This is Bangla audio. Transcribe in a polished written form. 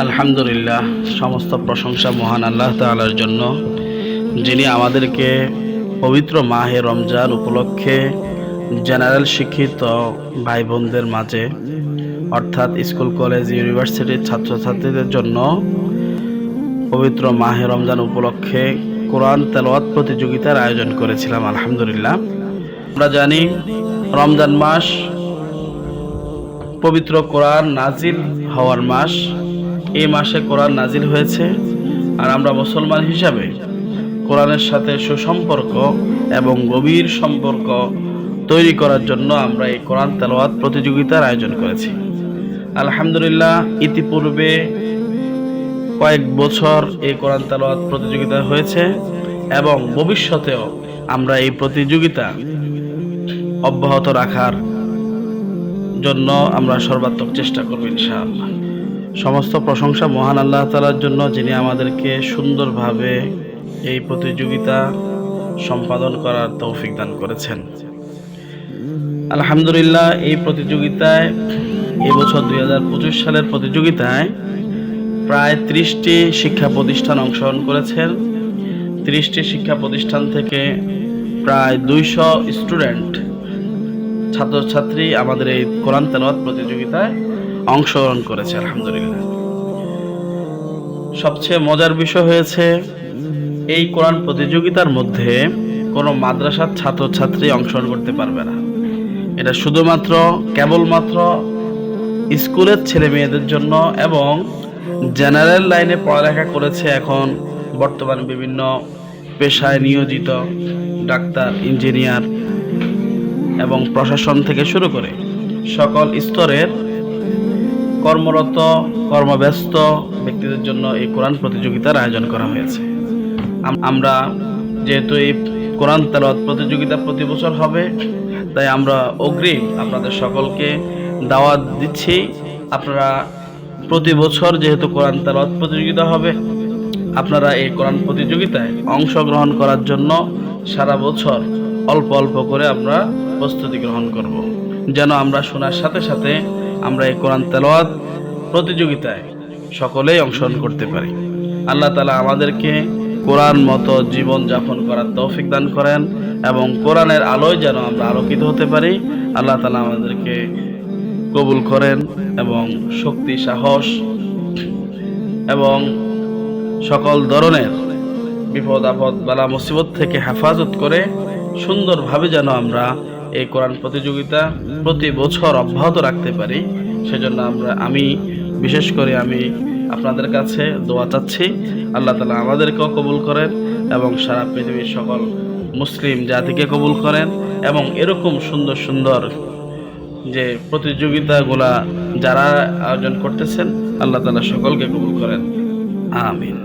আলহামদুলিল্লাহ, সমস্ত প্রশংসা মহান আল্লাহ তাআলার জন্য, যিনি আমাদেরকে পবিত্র মাহে রমজান উপলক্ষে জেনারেল শিক্ষিত ভাই বোনদের মাঝে, অর্থাৎ স্কুল কলেজ ইউনিভার্সিটির ছাত্রছাত্রীদের জন্য পবিত্র মাহে রমজান উপলক্ষে কোরআন তেলাওয়াত প্রতিযোগিতার আয়োজন করেছিলাম। আলহামদুলিল্লাহ, আমরা জানি রমজান মাস পবিত্র কোরআন নাজিল হওয়ার মাস। এই মাসে কোরআন নাজিল হয়েছে, আর আমরা মুসলমান হিসাবে কোরআনের সাথে সুসম্পর্ক এবং গভীর সম্পর্ক তৈরি করার জন্য আমরা এই কোরআন তেলাওয়াত প্রতিযোগিতার আয়োজন করেছি। আলহামদুলিল্লাহ, ইতিপূর্বে কয়েক বছর এই কোরআন তেলাওয়াত প্রতিযোগিতা হয়েছে এবং ভবিষ্যতেও আমরা এই প্রতিযোগিতা অব্যাহত রাখার জন্য আমরা সর্বাত্মক চেষ্টা করব ইনশাআল্লাহ। সমস্ত প্রশংসা মহান আল্লাহ তাআলার জন্য, যিনি আমাদেরকে সুন্দরভাবে এই প্রতিযোগিতা সম্পাদন করার তৌফিক দান করেছেন। আলহামদুলিল্লাহ, এই প্রতিযোগিতায় এবছর 2025 সালের প্রতিযোগিতায় প্রায় 30টি শিক্ষা প্রতিষ্ঠান অংশগ্রহণ করেছেন। 30টি শিক্ষা প্রতিষ্ঠান থেকে প্রায় 200 স্টুডেন্ট ছাত্রছাত্রী আমাদের এই কোরআন তেলাওয়াত প্রতিযোগিতায় অংশগ্রহণ করেছে। আলহামদুলিল্লাহ, সবচেয়ে মজার বিষয় হয়েছে এই কোরআন প্রতিযোগিতার মধ্যে কোনো মাদ্রাসার ছাত্রছাত্রী অংশগ্রহণ করতে পারবে না। এটা শুধুমাত্র কেবলমাত্র স্কুলের ছেলে মেয়েদের জন্য এবং জেনারেল লাইনে পড়ালেখা করেছে, এখন বর্তমানে বিভিন্ন পেশায় নিয়োজিত ডাক্তার, ইঞ্জিনিয়ার এবং প্রশাসন থেকে শুরু করে সকল স্তরের কর্মরত কর্মব্যস্ত ব্যক্তিদের জন্য এই কোরআন প্রতিযোগিতার আয়োজন করা হয়েছে। আমরা যেহেতু এই কোরআন তেলাওয়াত প্রতিযোগিতা প্রতি বছর হবে, তাই আমরা অগ্রিম আপনাদের সকলকে দাওয়াত দিচ্ছি। আপনারা প্রতি বছর যেহেতু কোরআন তেলাওয়াত প্রতিযোগিতা হবে, আপনারা এই কোরআন প্রতিযোগিতায় অংশগ্রহণ করার জন্য সারা বছর অল্প অল্প করে আমরা প্রস্তুতি গ্রহণ করব, যেন আমরা শোনার সাথে সাথে আমরা এই কোরআন তেলাওয়াত প্রতিযোগিতায় সকলেই অংশগ্রহণ করতে পারি। আল্লাহ তাআলা আমাদেরকে কোরআন মতো জীবন যাপন করার তৌফিক দান করেন এবং কোরআনের আলোয় যেন আমরা আলোকিত হতে পারি। আল্লাহ তাআলা আমাদেরকে কবুল করেন এবং শক্তি, সাহস এবং সকল ধরনের বিপদ আপদ, বালা মুসিবত থেকে হেফাজত করে সুন্দরভাবে যেন আমরা এই কোরআন প্রতিযোগিতা প্রতি বছর অব্যাহত রাখতে পারি। সেজন্য আমি বিশেষ করে আপনাদের কাছে দোয়া চাচ্ছি। আল্লাহ তাআলা আমাদেরকেও কবুল করেন এবং সারা পৃথিবীর সকল মুসলিম জাতিকে কবুল করেন এবং এরকম সুন্দর সুন্দর যে প্রতিযোগিতাগুলা যারা আয়োজন করতেছেন, আল্লাহ তাআলা সকলকে কবুল করেন। আমিন।